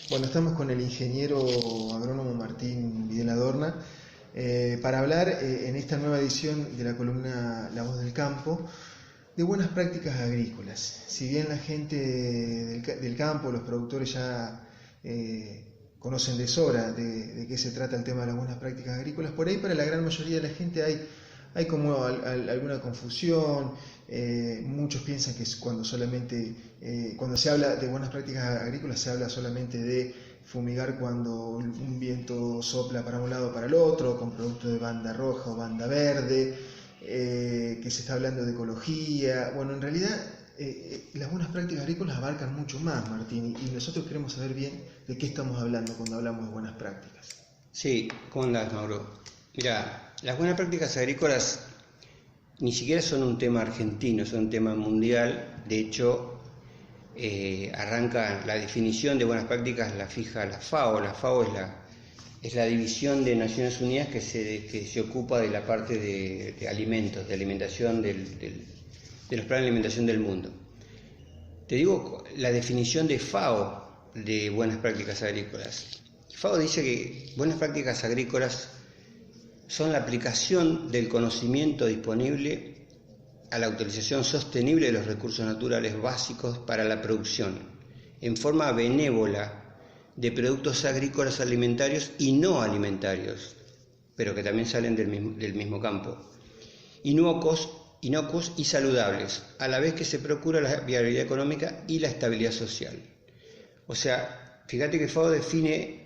Bueno, estamos con el ingeniero agrónomo Martín Videla Adorna para hablar en esta nueva edición de la columna La Voz del Campo de buenas prácticas agrícolas. Si bien la gente del campo, los productores ya conocen de sobra de qué se trata el tema de las buenas prácticas agrícolas, por ahí para la gran mayoría de la gente hay como alguna confusión. Muchos piensan que es cuando se habla de buenas prácticas agrícolas se habla solamente de fumigar cuando un viento sopla para un lado o para el otro, con productos de banda roja o banda verde, que se está hablando de ecología. Bueno, en realidad las buenas prácticas agrícolas abarcan mucho más, Martín, y nosotros queremos saber bien de qué estamos hablando cuando hablamos de buenas prácticas. Sí, ¿cómo andás, Mauro? Mira, las buenas prácticas agrícolas ni siquiera son un tema argentino, son un tema mundial. De hecho, arranca la definición de buenas prácticas, la fija la FAO. La FAO es la división de Naciones Unidas que se ocupa de la parte de alimentos, de alimentación, de los planes de alimentación del mundo. Te digo la definición de FAO de buenas prácticas agrícolas. FAO dice que buenas prácticas agrícolas son la aplicación del conocimiento disponible a la utilización sostenible de los recursos naturales básicos para la producción, en forma benévola, de productos agrícolas alimentarios y no alimentarios, pero que también salen del mismo campo, inocuos y saludables, a la vez que se procura la viabilidad económica y la estabilidad social. O sea, fíjate que FAO define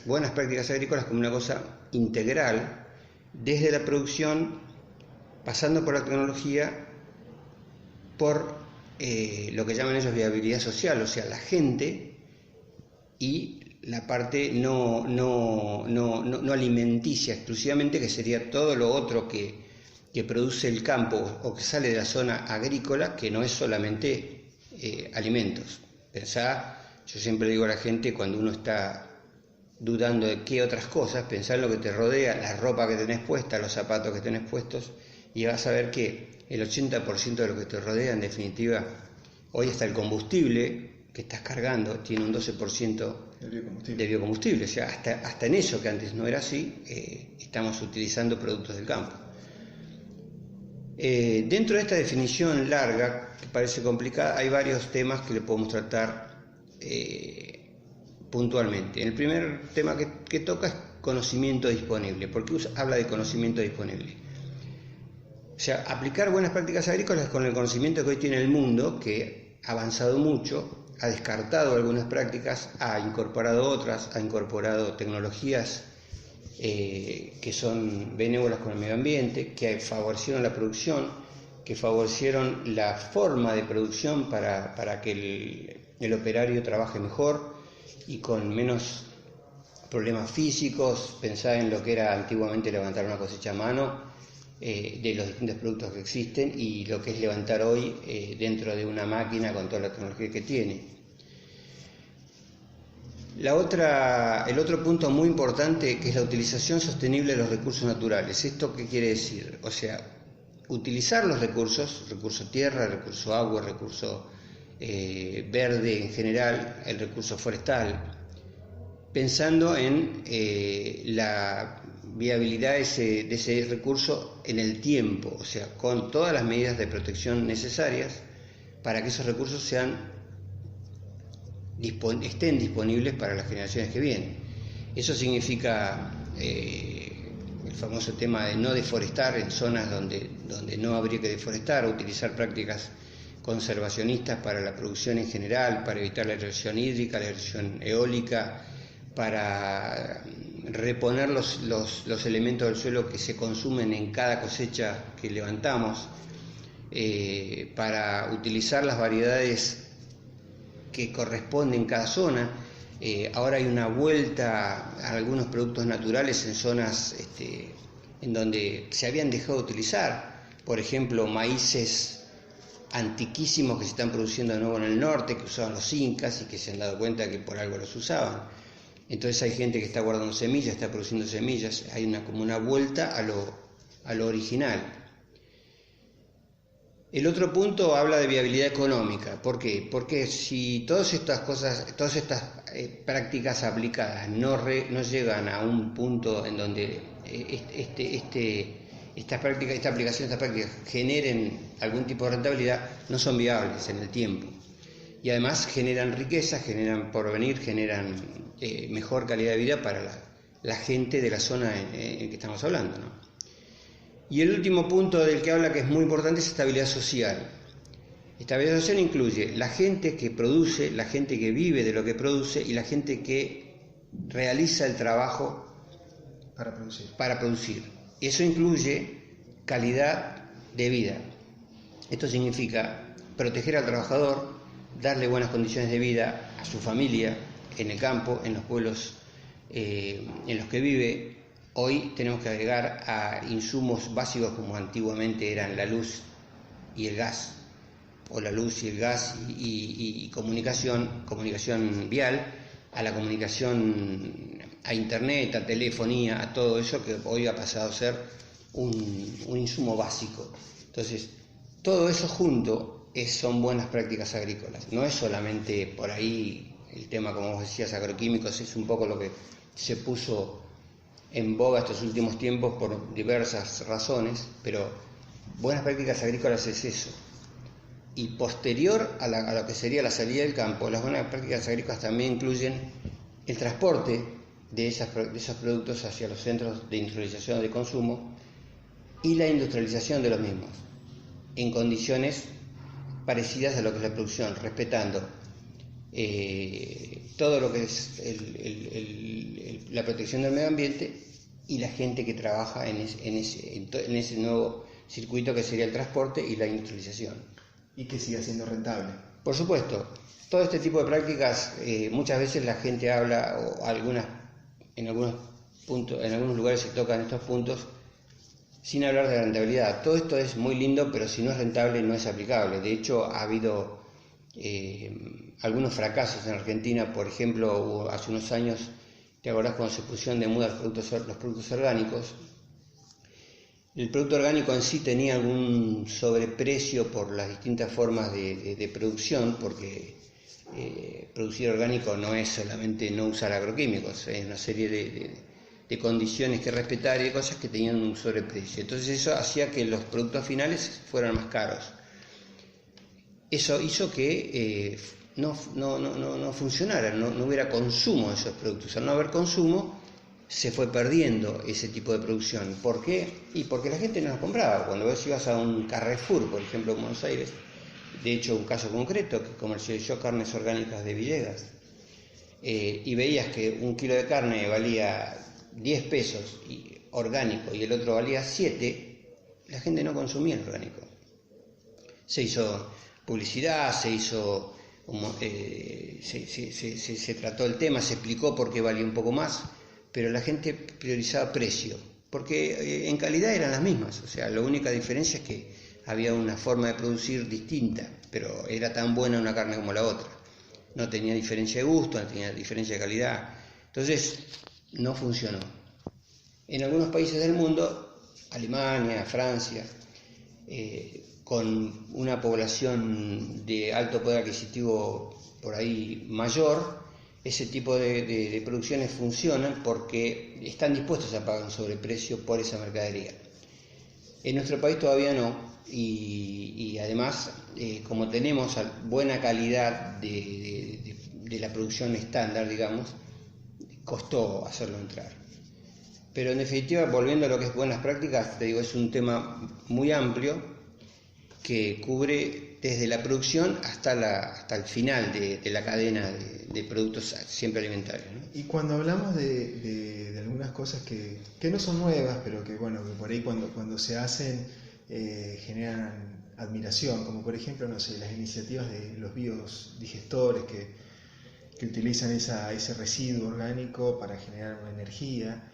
buenas prácticas agrícolas como una cosa integral, desde la producción, pasando por la tecnología, por lo que llaman ellos viabilidad social, o sea, la gente y la parte no alimenticia exclusivamente, que sería todo lo otro que produce el campo o que sale de la zona agrícola, que no es solamente alimentos. Pensá, yo siempre digo a la gente, cuando uno está dudando de qué otras cosas, pensá en lo que te rodea, la ropa que tenés puesta, los zapatos que tenés puestos, y vas a ver que el 80% de lo que te rodea, en definitiva, hoy hasta el combustible que estás cargando tiene un 12% de biocombustible. O sea, hasta en eso, que antes no era así, estamos utilizando productos del campo. Dentro de esta definición larga, que parece complicada, hay varios temas que le podemos tratar puntualmente. El primer tema que toca es conocimiento disponible. ¿Por qué habla de conocimiento disponible? O sea, aplicar buenas prácticas agrícolas con el conocimiento que hoy tiene el mundo, que ha avanzado mucho, ha descartado algunas prácticas, ha incorporado otras, ha incorporado tecnologías que son benévolas con el medio ambiente, que favorecieron la producción, que favorecieron la forma de producción para que el operario trabaje mejor y con menos problemas físicos. Pensá en lo que era antiguamente levantar una cosecha a mano, de los distintos productos que existen, y lo que es levantar hoy dentro de una máquina con toda la tecnología que tiene. El otro punto muy importante, que es la utilización sostenible de los recursos naturales. ¿Esto qué quiere decir? O sea, utilizar los recurso tierra, recurso agua, recurso verde en general, el recurso forestal, pensando en la viabilidad de ese recurso en el tiempo, o sea, con todas las medidas de protección necesarias para que esos recursos estén disponibles para las generaciones que vienen. Eso significa el famoso tema de no deforestar en zonas donde no habría que deforestar, utilizar prácticas conservacionistas para la producción en general, para evitar la erosión hídrica, la erosión eólica, para reponer los elementos del suelo que se consumen en cada cosecha que levantamos, para utilizar las variedades que corresponden en cada zona. Ahora hay una vuelta a algunos productos naturales en zonas en donde se habían dejado de utilizar, por ejemplo, maíces antiquísimos que se están produciendo de nuevo en el norte, que usaban los incas y que se han dado cuenta que por algo los usaban. Entonces hay gente que está guardando semillas, está produciendo semillas, hay como una vuelta a lo original. El otro punto habla de viabilidad económica. ¿Por qué? Porque si todas estas cosas, todas estas prácticas aplicadas no llegan a un punto en donde estas prácticas generen algún tipo de rentabilidad, no son viables en el tiempo. Y además generan riqueza, generan porvenir, generan mejor calidad de vida para la gente de la zona en que estamos hablando, ¿no? Y el último punto del que habla, que es muy importante, es estabilidad social. Estabilidad social incluye la gente que produce, la gente que vive de lo que produce y la gente que realiza el trabajo para producir. Eso incluye calidad de vida. Esto significa proteger al trabajador, darle buenas condiciones de vida a su familia, en el campo, en los pueblos en los que vive. Hoy tenemos que agregar a insumos básicos como antiguamente eran la luz y el gas, o la luz y el gas y comunicación vial, a la comunicación a internet, a telefonía, a todo eso que hoy ha pasado a ser un insumo básico. Entonces, todo eso junto son buenas prácticas agrícolas. No es solamente por ahí el tema, como vos decías, agroquímicos, es un poco lo que se puso en boga estos últimos tiempos por diversas razones, pero buenas prácticas agrícolas es eso. Y posterior a lo que sería la salida del campo, las buenas prácticas agrícolas también incluyen el transporte de esos productos hacia los centros de industrialización o de consumo y la industrialización de los mismos, en condiciones parecidas a lo que es la producción, respetando todo lo que es la protección del medio ambiente y la gente que trabaja en ese nuevo circuito que sería el transporte y la industrialización. Y que siga siendo rentable. Por supuesto, todo este tipo de prácticas, muchas veces la gente habla, o en algunos lugares se tocan estos puntos, sin hablar de rentabilidad. Todo esto es muy lindo, pero si no es rentable no es aplicable. De hecho, ha habido algunos fracasos en Argentina. Por ejemplo, hace unos años, ¿te acordás cuando se pusieron de moda los productos orgánicos? El producto orgánico en sí tenía algún sobreprecio por las distintas formas de producción, porque producir orgánico no es solamente no usar agroquímicos, es una serie de condiciones que respetar y de cosas que tenían un sobreprecio. Entonces eso hacía que los productos finales fueran más caros. Eso hizo que no funcionara, no hubiera consumo de esos productos. Al no haber consumo, se fue perdiendo ese tipo de producción. ¿Por qué? Y porque la gente no los compraba. Cuando vos ibas a un Carrefour, por ejemplo, en Buenos Aires, de hecho un caso concreto que comercializó carnes orgánicas de Villegas, y veías que un kilo de carne valía 10 pesos orgánico y el otro valía 7, la gente no consumía el orgánico. Se hizo publicidad, se trató el tema, se explicó por qué valía un poco más, pero la gente priorizaba precio, porque en calidad eran las mismas. O sea, la única diferencia es que había una forma de producir distinta, pero era tan buena una carne como la otra. No tenía diferencia de gusto, no tenía diferencia de calidad. Entonces, no funcionó. En algunos países del mundo, Alemania, Francia, con una población de alto poder adquisitivo por ahí mayor, ese tipo de producciones funcionan porque están dispuestos a pagar un sobreprecio por esa mercadería. En nuestro país todavía no, y además, como tenemos buena calidad de la producción estándar, digamos, costó hacerlo entrar. Pero en definitiva, volviendo a lo que es buenas prácticas, te digo, es un tema muy amplio que cubre desde la producción hasta el final de la cadena de productos siempre alimentarios, ¿no? Y cuando hablamos de algunas cosas que no son nuevas, pero que bueno, que por ahí cuando se hacen generan admiración, como por ejemplo, no sé, las iniciativas de los biodigestores que utilizan ese residuo orgánico para generar una energía.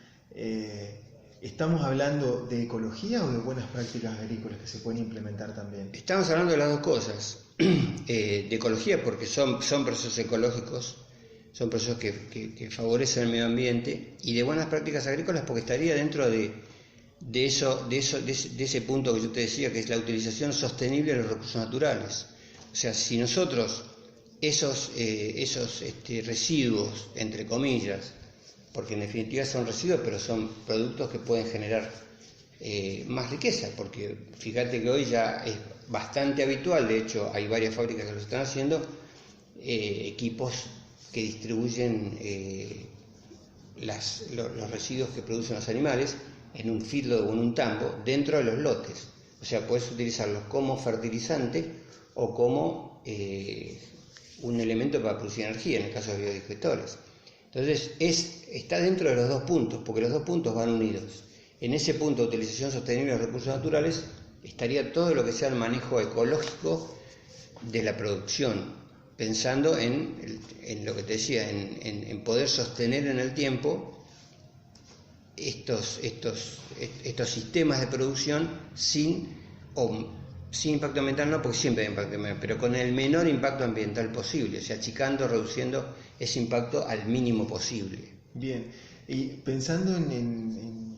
¿Estamos hablando de ecología o de buenas prácticas agrícolas que se pueden implementar también? Estamos hablando de las dos cosas. De ecología porque son procesos ecológicos, son procesos que favorecen el medio ambiente, y de buenas prácticas agrícolas porque estaría dentro de de ese punto que yo te decía, que es la utilización sostenible de los recursos naturales. O sea, si nosotros esos residuos, entre comillas, porque en definitiva son residuos, pero son productos que pueden generar más riqueza, porque fíjate que hoy ya es bastante habitual, de hecho hay varias fábricas que lo están haciendo, equipos que distribuyen los residuos que producen los animales en un feedlot o en un tambo dentro de los lotes. O sea, puedes utilizarlos como fertilizante o como un elemento para producir energía, en el caso de biodigestores. Entonces, está dentro de los dos puntos, porque los dos puntos van unidos. En ese punto de utilización sostenible de los recursos naturales estaría todo lo que sea el manejo ecológico de la producción, pensando en lo que te decía, en poder sostener en el tiempo estos sistemas de producción sin impacto ambiental, no, porque siempre hay impacto ambiental, pero con el menor impacto ambiental posible, o sea, achicando, reduciendo ese impacto al mínimo posible. Bien, y pensando en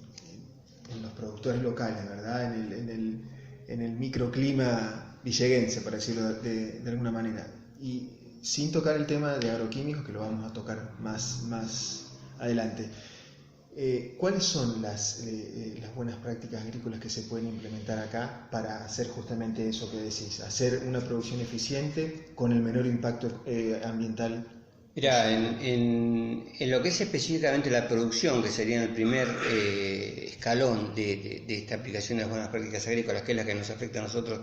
los productores locales, ¿verdad? En el microclima villeguense, para decirlo de alguna manera, y sin tocar el tema de agroquímicos, que lo vamos a tocar más adelante. ¿Cuáles son las buenas prácticas agrícolas que se pueden implementar acá para hacer justamente eso que decís, hacer una producción eficiente con el menor impacto ambiental? Mira, en lo que es específicamente la producción, que sería el primer escalón de esta aplicación de las buenas prácticas agrícolas, que es la que nos afecta a nosotros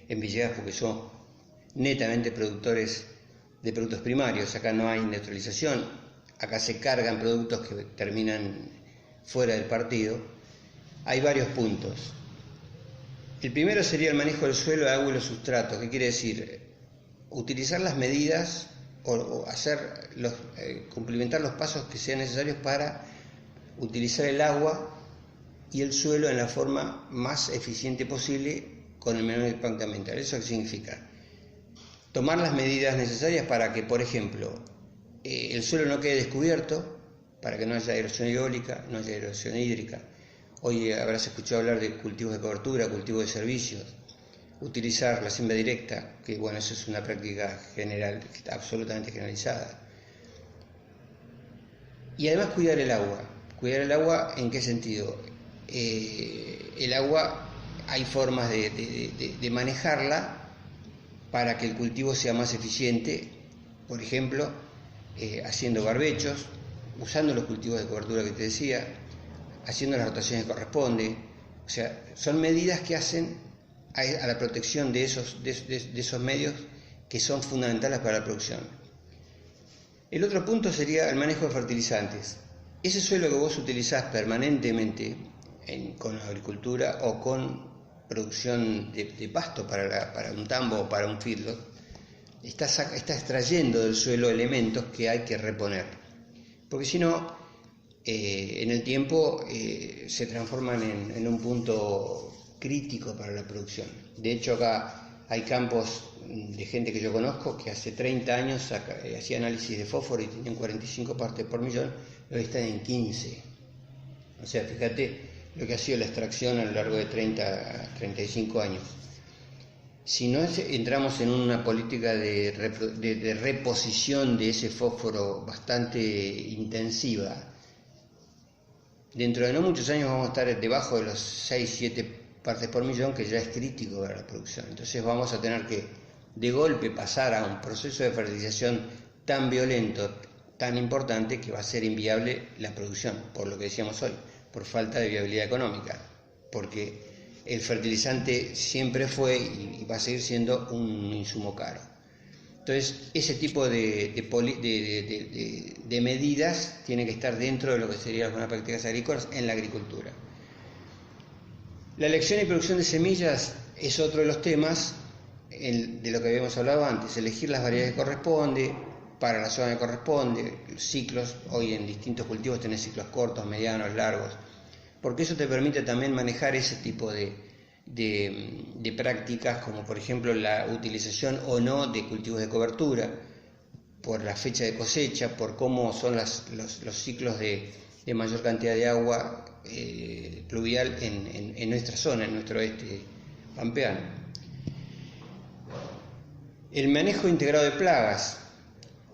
en Villegas, porque somos netamente productores de productos primarios, acá no hay industrialización, acá se cargan productos que terminan fuera del partido. Hay varios puntos. El primero sería el manejo del suelo, el agua y los sustratos. ¿Qué quiere decir? Utilizar las medidas o cumplimentar los pasos que sean necesarios para utilizar el agua y el suelo en la forma más eficiente posible con el menor impacto ambiental. ¿Eso qué significa? Tomar las medidas necesarias para que, por ejemplo, el suelo no quede descubierto, para que no haya erosión eólica, no haya erosión hídrica. Hoy habrás escuchado hablar de cultivos de cobertura, cultivos de servicios, utilizar la siembra directa, que bueno, eso es una práctica general, absolutamente generalizada. Y además cuidar el agua. ¿Cuidar el agua en qué sentido? El agua hay formas de manejarla para que el cultivo sea más eficiente, por ejemplo, haciendo barbechos, usando los cultivos de cobertura que te decía, haciendo las rotaciones que corresponde. O sea, son medidas que hacen a la protección de esos medios que son fundamentales para la producción. El otro punto sería el manejo de fertilizantes. Ese suelo que vos utilizás permanentemente con agricultura o con producción de pasto para un tambo o para un feedlot, está extrayendo del suelo elementos que hay que reponer, porque si no, en el tiempo se transforman en un punto crítico para la producción. De hecho, acá hay campos de gente que yo conozco que hace 30 años hacía análisis de fósforo y tenían 45 partes por millón, y hoy están en 15. O sea, fíjate lo que ha sido la extracción a lo largo de 35 años. Si no entramos en una política de reposición de ese fósforo bastante intensiva, dentro de no muchos años vamos a estar debajo de los 6-7 partes por millón, que ya es crítico para la producción. Entonces vamos a tener que de golpe pasar a un proceso de fertilización tan violento, tan importante, que va a ser inviable la producción, por lo que decíamos hoy, por falta de viabilidad económica, porque el fertilizante siempre fue y va a seguir siendo un insumo caro. Entonces, ese tipo de medidas tienen que estar dentro de lo que serían las buenas prácticas agrícolas en la agricultura. La elección y producción de semillas es otro de los temas de lo que habíamos hablado antes. Elegir las variedades que corresponde, para la zona que corresponde, los ciclos. Hoy en distintos cultivos tenés ciclos cortos, medianos, largos, porque eso te permite también manejar ese tipo de prácticas, como por ejemplo la utilización o no de cultivos de cobertura, por la fecha de cosecha, por cómo son los ciclos de mayor cantidad de agua pluvial en nuestra zona, en nuestro oeste pampeano. El manejo integrado de plagas.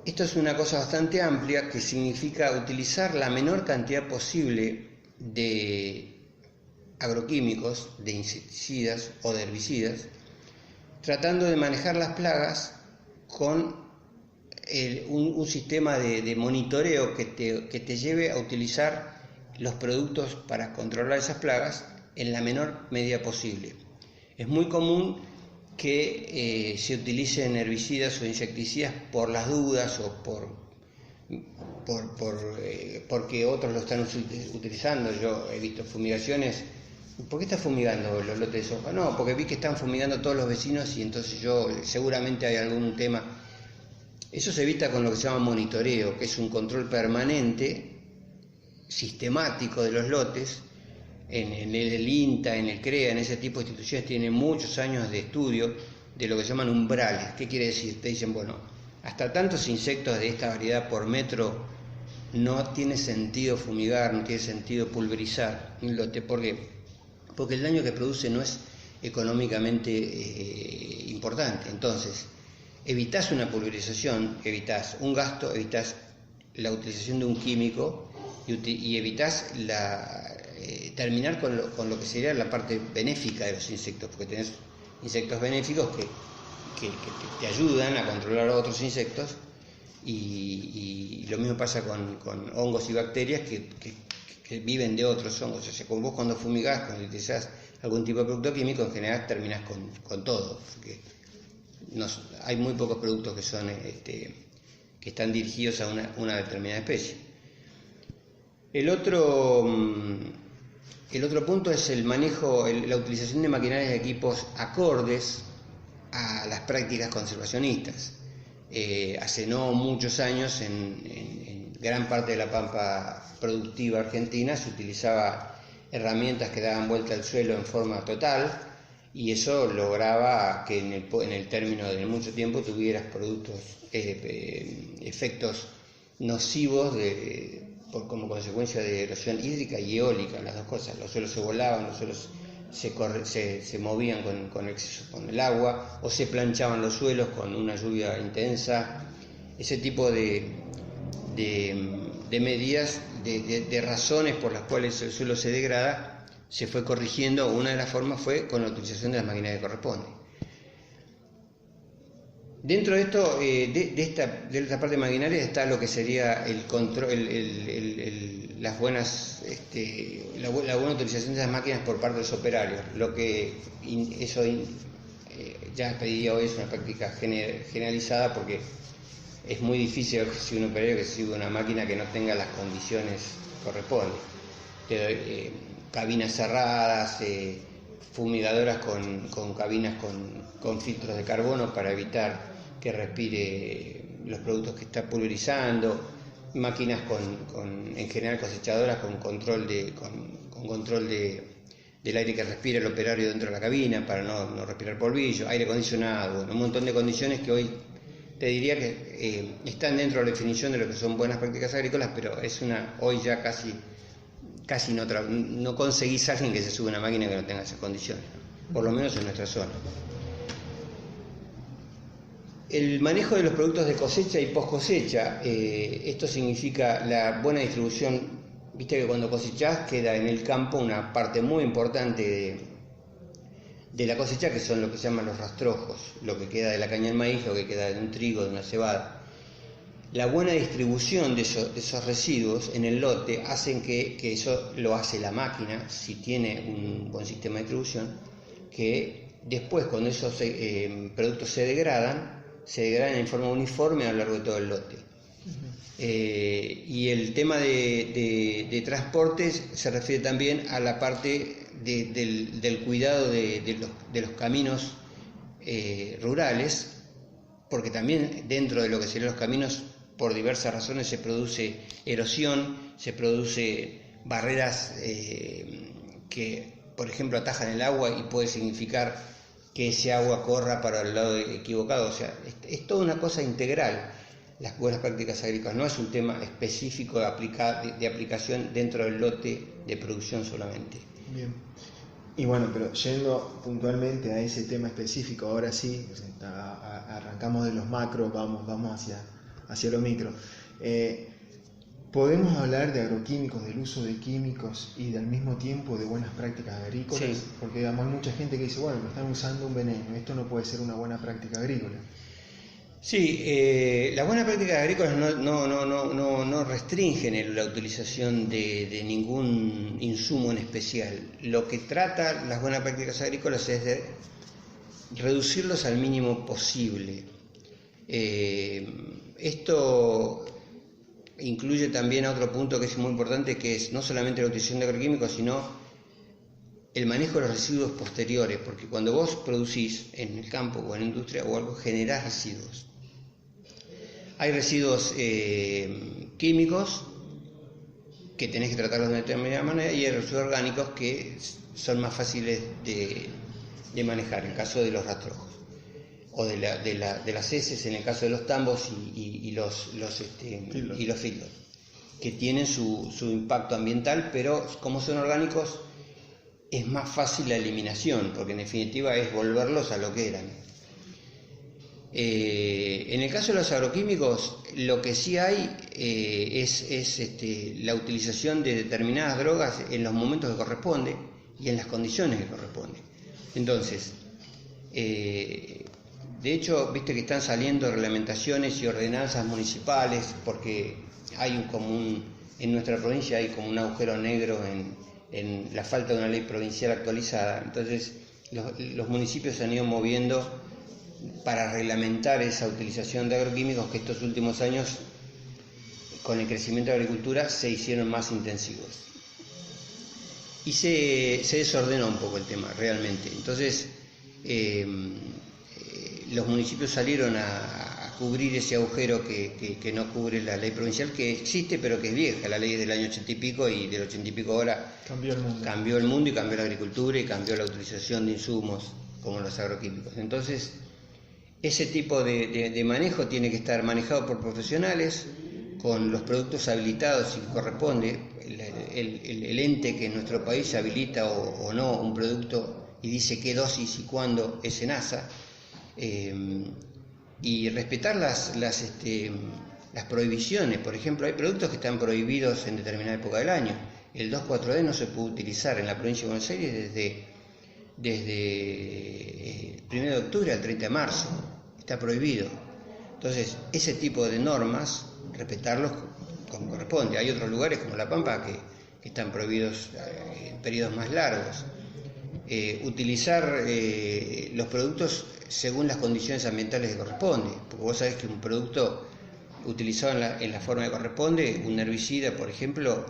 Esto es una cosa bastante amplia que significa utilizar la menor cantidad posible de agroquímicos, de insecticidas o de herbicidas, tratando de manejar las plagas con un sistema de monitoreo que te lleve a utilizar los productos para controlar esas plagas en la menor medida posible. Es muy común que se utilicen herbicidas o insecticidas por las dudas o porque otros lo están utilizando. Yo he visto fumigaciones. ¿Por qué estás fumigando los lotes de soja? No, porque vi que están fumigando todos los vecinos y entonces seguramente hay algún tema. Eso se evita con lo que se llama monitoreo, que es un control permanente, sistemático de los lotes. En el INTA, en el CREA, en ese tipo de instituciones tienen muchos años de estudio de lo que se llaman umbrales. ¿Qué quiere decir? Te dicen, bueno, hasta tantos insectos de esta variedad por metro no tiene sentido fumigar, no tiene sentido pulverizar un lote. ¿Por qué? Porque el daño que produce no es económicamente importante. Entonces, evitás una pulverización, evitás un gasto, evitás la utilización de un químico y evitás terminar con lo que sería la parte benéfica de los insectos, porque tenés insectos benéficos que te ayudan a controlar a otros insectos, y lo mismo pasa con hongos y bacterias que viven de otros hongos. O sea, vos cuando fumigás, cuando utilizás algún tipo de producto químico, en general terminás con todo, porque hay muy pocos productos que están dirigidos a una determinada especie. El otro punto es el manejo, la utilización de maquinarias y equipos acordes a las prácticas conservacionistas. Hace no muchos años, en gran parte de la pampa productiva argentina, se utilizaba herramientas que daban vuelta al suelo en forma total, y eso lograba que en el término de mucho tiempo tuvieras efectos nocivos como consecuencia de erosión hídrica y eólica, las dos cosas. Los suelos se volaban, los suelos se movían con exceso con el agua, o se planchaban los suelos con una lluvia intensa. Ese tipo de medidas, de razones por las cuales el suelo se degrada, se fue corrigiendo. Una de las formas fue con la utilización de las máquinas que corresponden. Dentro de esto, de esta parte de maquinaria, está lo que sería el control, la buena utilización de las máquinas por parte de los operarios. Ya te diría hoy es una práctica generalizada, porque es muy difícil si un operario que sirve una máquina que no tenga las condiciones correspondientes. Cabinas cerradas, fumigadoras con cabinas con filtros de carbono para evitar que respire los productos que está pulverizando, máquinas en general cosechadoras con control del aire que respira el operario dentro de la cabina para no respirar polvillo, aire acondicionado, un montón de condiciones que hoy te diría que están dentro de la definición de lo que son buenas prácticas agrícolas, pero hoy ya casi no conseguís a alguien que se sube una máquina que no tenga esas condiciones, por lo menos en nuestra zona. El manejo de los productos de cosecha y post cosecha, esto significa la buena distribución. Viste que cuando cosechás queda en el campo una parte muy importante de la cosecha, que son lo que se llaman los rastrojos, lo que queda de la caña del maíz, lo que queda de un trigo, de una cebada. La buena distribución de esos residuos en el lote hacen que eso lo hace la máquina, si tiene un buen sistema de distribución, que después, cuando esos productos se degradan en forma uniforme a lo largo de todo el lote. Y el tema de transportes se refiere también a la parte del cuidado de los caminos rurales, porque también dentro de lo que serían los caminos, por diversas razones, se produce erosión, se produce barreras que, por ejemplo, atajan el agua y puede significar que ese agua corra para el lado equivocado. O sea, es toda una cosa integral. las buenas prácticas agrícolas. No es un tema específico de aplicación dentro del lote de producción solamente. Bien. Y bueno, pero yendo puntualmente a ese tema específico, ahora sí, arrancamos de los macros, vamos hacia lo micro. ¿Podemos hablar de agroquímicos, del uso de químicos y al mismo tiempo de buenas prácticas agrícolas? Sí. Porque digamos, hay mucha gente que dice, bueno, pero están usando un veneno, esto no puede ser una buena práctica agrícola. Sí, las buenas prácticas agrícolas no restringen la utilización de ningún insumo en especial. Lo que trata las buenas prácticas agrícolas es de reducirlos al mínimo posible. Esto incluye también a otro punto que es muy importante, que es no solamente la utilización de agroquímicos, sino el manejo de los residuos posteriores, porque cuando vos producís en el campo o en la industria o algo, generás residuos. Hay residuos químicos que tenés que tratarlos de una determinada manera y hay residuos orgánicos que son más fáciles de manejar, en el caso de los rastrojos o de las heces, en el caso de los tambos y los filos, que tienen su impacto ambiental, pero como son orgánicos es más fácil la eliminación, porque en definitiva es volverlos a lo que eran. En el caso de los agroquímicos, lo que sí hay es la utilización de determinadas drogas en los momentos que corresponde y en las condiciones que corresponde. Entonces, de hecho, viste que están saliendo reglamentaciones y ordenanzas municipales, porque hay en nuestra provincia hay como un agujero negro en la falta de una ley provincial actualizada. Entonces, los municipios se han ido moviendo para reglamentar esa utilización de agroquímicos que estos últimos años, con el crecimiento de la agricultura, se hicieron más intensivos. Y se desordenó un poco el tema, realmente. Entonces, los municipios salieron a cubrir ese agujero que no cubre la ley provincial, que existe pero que es vieja. La ley es del año 80 y pico y del 80 y pico ahora cambió el mundo y cambió la agricultura y cambió la utilización de insumos como los agroquímicos. Entonces, ese tipo de manejo tiene que estar manejado por profesionales con los productos habilitados y corresponde. El ente que en nuestro país habilita o no un producto y dice qué dosis y cuándo es SENASA. Y respetar las prohibiciones. Por ejemplo, hay productos que están prohibidos en determinada época del año. El 2,4-D no se puede utilizar en la provincia de Buenos Aires desde el 1 de octubre al 30 de marzo. Está prohibido. Entonces, ese tipo de normas, respetarlos como corresponde. Hay otros lugares como La Pampa que están prohibidos en periodos más largos. Utilizar los productos según las condiciones ambientales que corresponde, porque vos sabés que un producto utilizado en la forma que corresponde, un herbicida, por ejemplo,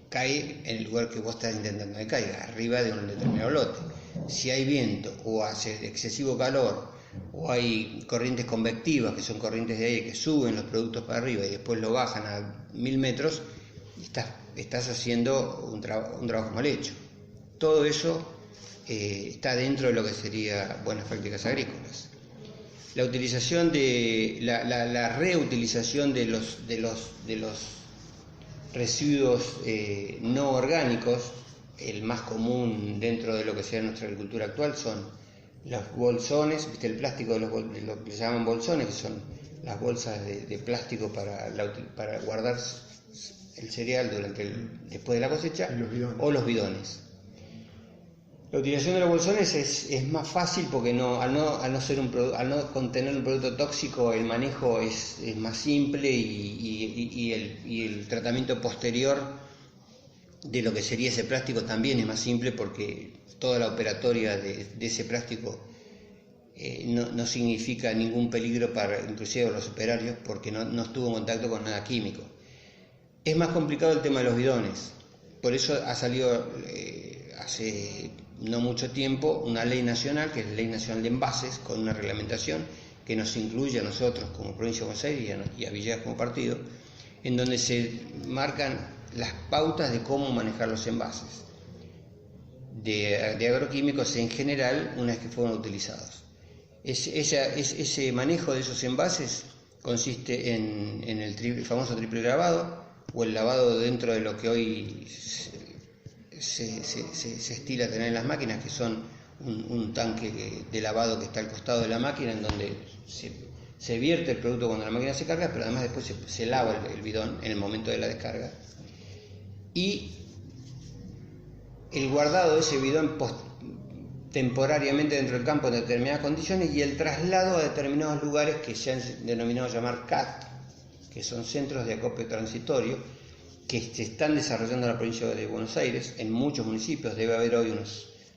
cae en el lugar que vos estás intentando que caiga, arriba de un determinado lote. Si hay viento o hace excesivo calor o hay corrientes convectivas, que son corrientes de aire que suben los productos para arriba y después lo bajan a 1000 metros, estás haciendo un trabajo mal hecho. Todo eso está dentro de lo que sería buenas prácticas agrícolas. La utilización la reutilización de los residuos no orgánicos, el más común dentro de lo que sea nuestra agricultura actual son los bolsones, ¿viste? El plástico de lo que se llaman bolsones, que son las bolsas de plástico para guardar el cereal después de la cosecha, o los bidones. La utilización de los bolsones es más fácil porque al no contener un producto tóxico, el manejo es más simple y el tratamiento posterior de lo que sería ese plástico también es más simple, porque toda la operatoria de ese plástico no significa ningún peligro para inclusive los operarios, porque no estuvo en contacto con nada químico. Es más complicado el tema de los bidones, por eso ha salido hace no mucho tiempo una ley nacional, que es la Ley Nacional de Envases, con una reglamentación que nos incluye a nosotros como provincia de Buenos Aires y a Villegas como partido, en donde se marcan las pautas de cómo manejar los envases de agroquímicos en general una vez que fueron utilizados. Ese manejo de esos envases consiste en el famoso triple lavado, o el lavado dentro de lo que hoy se estila tener en las máquinas, que son un tanque de lavado que está al costado de la máquina, en donde se vierte el producto cuando la máquina se carga, pero además después se lava el bidón en el momento de la descarga. Y el guardado de ese bidón temporariamente dentro del campo en determinadas condiciones, y el traslado a determinados lugares que se han denominado llamar CAT, que son centros de acopio transitorio, que se están desarrollando en la provincia de Buenos Aires, en muchos municipios. Debe haber hoy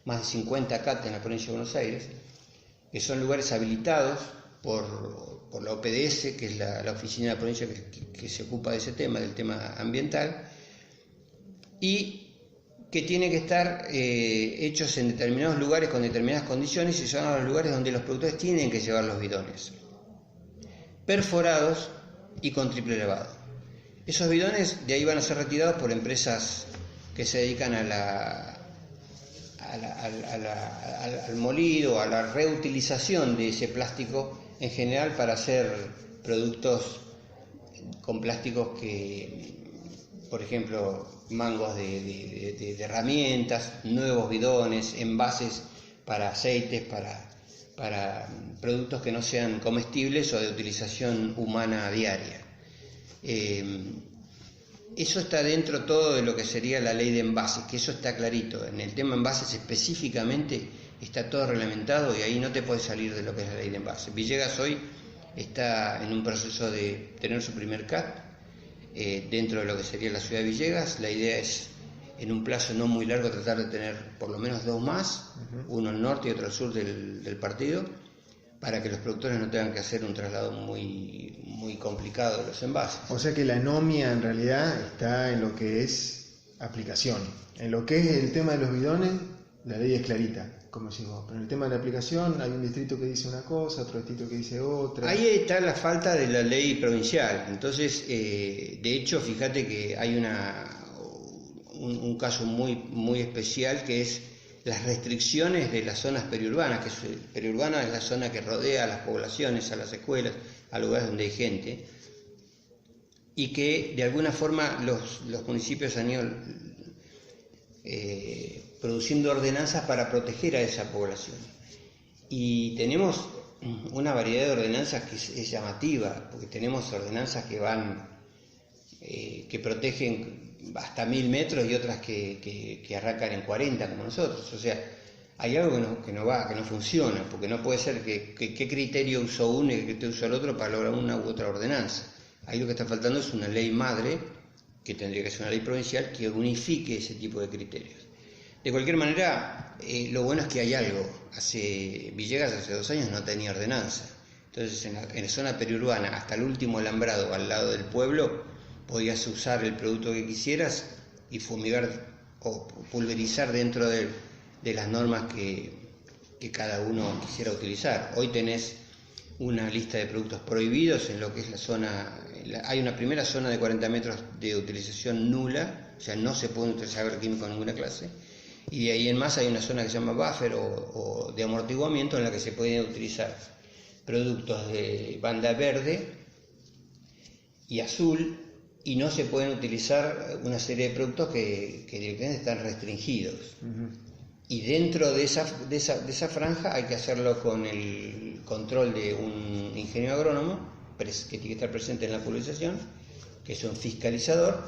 más de 50 CAT en la provincia de Buenos Aires, que son lugares habilitados por la OPDS, que es la oficina de la provincia que se ocupa de ese tema, del tema ambiental, y que tienen que estar hechos en determinados lugares con determinadas condiciones, y son a los lugares donde los productores tienen que llevar los bidones, perforados y con triple lavado. Esos bidones de ahí van a ser retirados por empresas que se dedican al molido, a la reutilización de ese plástico en general, para hacer productos con plásticos que, por ejemplo, mangos de herramientas, nuevos bidones, envases para aceites, para productos que no sean comestibles o de utilización humana diaria. Eso está dentro todo de lo que sería la ley de envases, que eso está clarito. En el tema envases específicamente está todo reglamentado, y ahí no te puedes salir de lo que es la ley de envases. Villegas hoy está en un proceso de tener su primer CAT dentro de lo que sería la ciudad de Villegas. La idea es, en un plazo no muy largo, tratar de tener por lo menos 2 más, uno al norte y otro al sur del partido, para que los productores no tengan que hacer un traslado muy complicado de los envases. O sea que la anomia en realidad está en lo que es aplicación. En lo que es el tema de los bidones, la ley es clarita, como decís vos. Pero en el tema de la aplicación hay un distrito que dice una cosa, otro distrito que dice otra. Ahí está la falta de la ley provincial. Entonces, de hecho, fíjate que hay un caso muy especial, que es las restricciones de las zonas periurbanas, periurbana es la zona que rodea a las poblaciones, a las escuelas, a lugares donde hay gente, y que de alguna forma los municipios han ido produciendo ordenanzas para proteger a esa población. Y tenemos una variedad de ordenanzas que es llamativa, porque tenemos ordenanzas que protegen hasta 1000 metros, y otras que arrancan en 40, como nosotros. O sea, hay algo que no funciona, porque no puede ser qué criterio usó uno y qué criterio usó el otro para lograr una u otra ordenanza. Ahí lo que está faltando es una ley madre, que tendría que ser una ley provincial, que unifique ese tipo de criterios. De cualquier manera, lo bueno es que hay algo. Villegas hace 2 años no tenía ordenanza. Entonces, en la zona periurbana, hasta el último alambrado al lado del pueblo, podías usar el producto que quisieras y fumigar o pulverizar dentro de las normas que cada uno quisiera utilizar. Hoy tenés una lista de productos prohibidos en lo que es la zona. Hay una primera zona de 40 metros de utilización nula, o sea, no se puede utilizar agroquímico en ninguna clase, y de ahí en más hay una zona que se llama buffer o de amortiguamiento, en la que se pueden utilizar productos de banda verde y azul, y no se pueden utilizar una serie de productos que directamente están restringidos. Y dentro de esa franja hay que hacerlo con el control de un ingeniero agrónomo, que tiene que estar presente en la pulverización, que es un fiscalizador,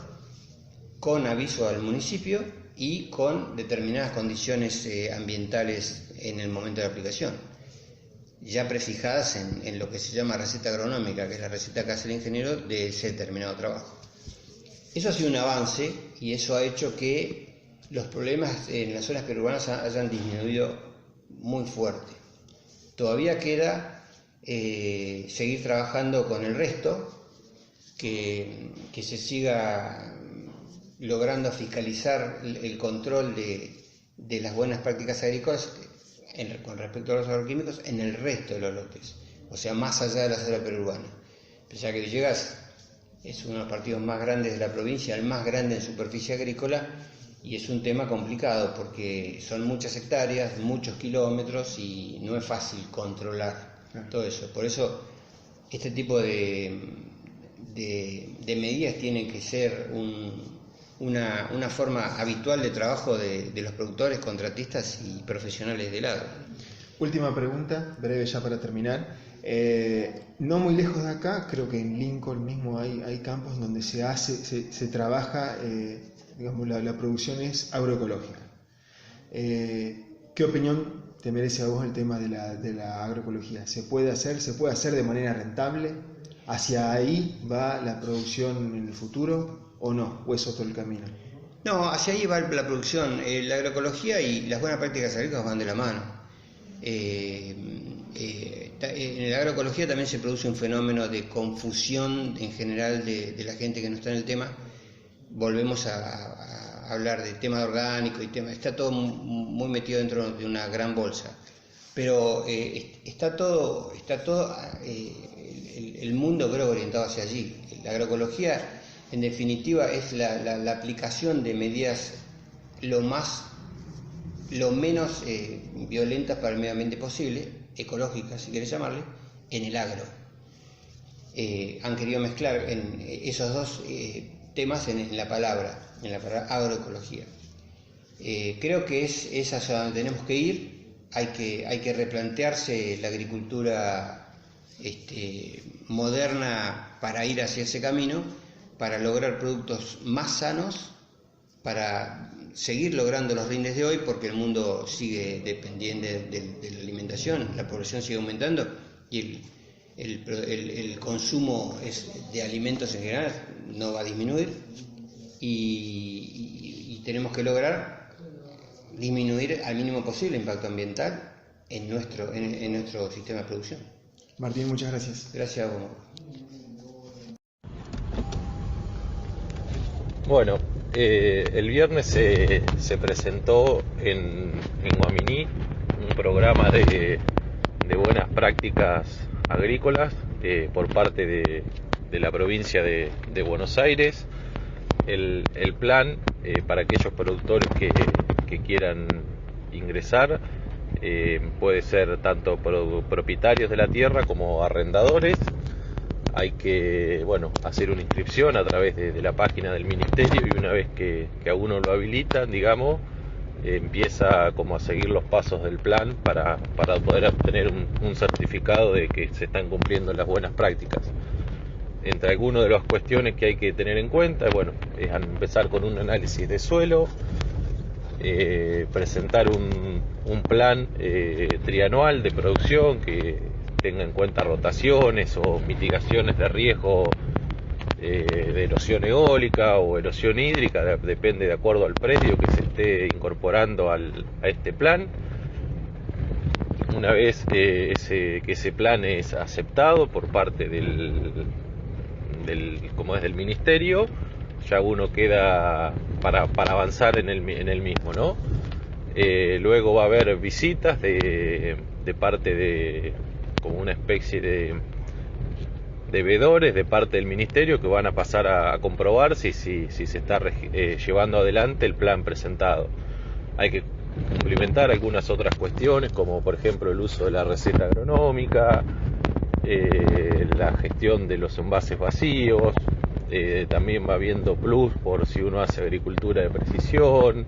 con aviso al municipio y con determinadas condiciones ambientales en el momento de la aplicación, ya prefijadas en lo que se llama receta agronómica, que es la receta que hace el ingeniero de ese determinado trabajo. Eso ha sido un avance, y eso ha hecho que los problemas en las zonas periurbanas hayan disminuido muy fuerte. Todavía queda seguir trabajando con el resto, que se siga logrando fiscalizar el control de las buenas prácticas agrícolas con respecto a los agroquímicos en el resto de los lotes, o sea, más allá de la zona periurbana. Pese a que Villegas es uno de los partidos más grandes de la provincia, el más grande en superficie agrícola, y es un tema complicado porque son muchas hectáreas, muchos kilómetros, y no es fácil controlar todo eso. Por eso este tipo de medidas tienen que ser una forma habitual de trabajo de los productores, contratistas y profesionales del agro. Última pregunta, breve ya para terminar. No muy lejos de acá, creo que en Lincoln mismo hay campos donde se trabaja, digamos, la producción es agroecológica. ¿Qué opinión te merece a vos el tema de la agroecología? ¿Se puede hacer de manera rentable? ¿Hacia ahí va la producción en el futuro o no? ¿O es otro el camino? No, hacia ahí va la producción. La agroecología y las buenas prácticas agrícolas van de la mano. En la agroecología también se produce un fenómeno de confusión en general de la gente que no está en el tema. Volvemos a hablar de tema orgánico y tema, está todo muy metido dentro de una gran bolsa, pero está todo el mundo creo orientado hacia allí. La agroecología en definitiva es la aplicación de medidas lo menos violentas para el medio ambiente posible, ecológicas si quieres llamarle, en el agro. Han querido mezclar esos dos temas en la palabra agroecología. Creo que es hacia donde tenemos que ir. Hay que replantearse la agricultura moderna para ir hacia ese camino, para lograr productos más sanos, para seguir logrando los rindes de hoy, porque el mundo sigue dependiendo de la alimentación, la población sigue aumentando y el consumo de alimentos en general no va a disminuir, y tenemos que lograr disminuir al mínimo posible el impacto ambiental en nuestro sistema de producción. Martín, muchas gracias. Gracias a vos. Bueno, el viernes se presentó en Guaminí un programa de buenas prácticas agrícolas por parte de la provincia de Buenos Aires. El plan para aquellos productores que quieran ingresar puede ser tanto propietarios de la tierra como arrendadores. Hay que hacer una inscripción a través de la página del ministerio, y una vez que a uno lo habilitan, digamos, empieza como a seguir los pasos del plan para poder obtener un certificado de que se están cumpliendo las buenas prácticas. Entre algunas de las cuestiones que hay que tener en cuenta, es empezar con un análisis de suelo, presentar un plan trianual de producción que tenga en cuenta rotaciones o mitigaciones de riesgo de erosión eólica o erosión hídrica, depende de acuerdo al predio que se esté incorporando a este plan. Una vez que ese plan es aceptado por parte del ministerio, ya uno queda para avanzar en el mismo, ¿no? Luego va a haber visitas de parte de como una especie de veedores de parte del ministerio, que van a pasar a comprobar si se está llevando adelante el plan presentado. Hay que cumplimentar algunas otras cuestiones, como por ejemplo el uso de la receta agronómica, la gestión de los envases vacíos, también va habiendo plus por si uno hace agricultura de precisión,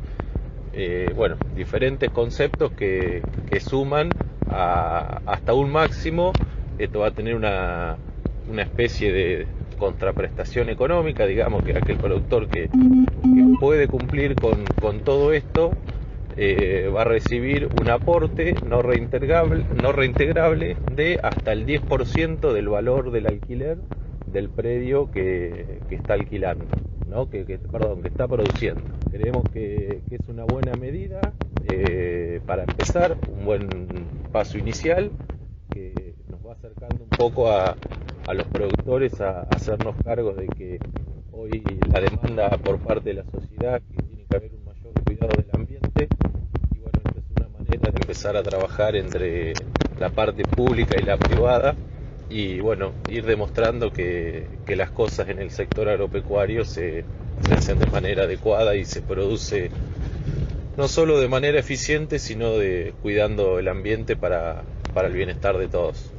diferentes conceptos que suman hasta un máximo. Esto va a tener una especie de contraprestación económica, digamos, que aquel productor que puede cumplir con todo esto va a recibir un aporte no reintegrable de hasta el 10% del valor del alquiler del predio que está alquilando, ¿no? que está produciendo. Creemos que es una buena medida para empezar, un buen paso inicial que nos va acercando un poco a los productores a hacernos cargo de que hoy la demanda por parte de la sociedad, que tiene que haber un mayor cuidado del ambiente, y esta es una manera de empezar a trabajar entre la parte pública y la privada, y ir demostrando que las cosas en el sector agropecuario se hacen de manera adecuada y se produce no solo de manera eficiente, sino cuidando el ambiente para el bienestar de todos.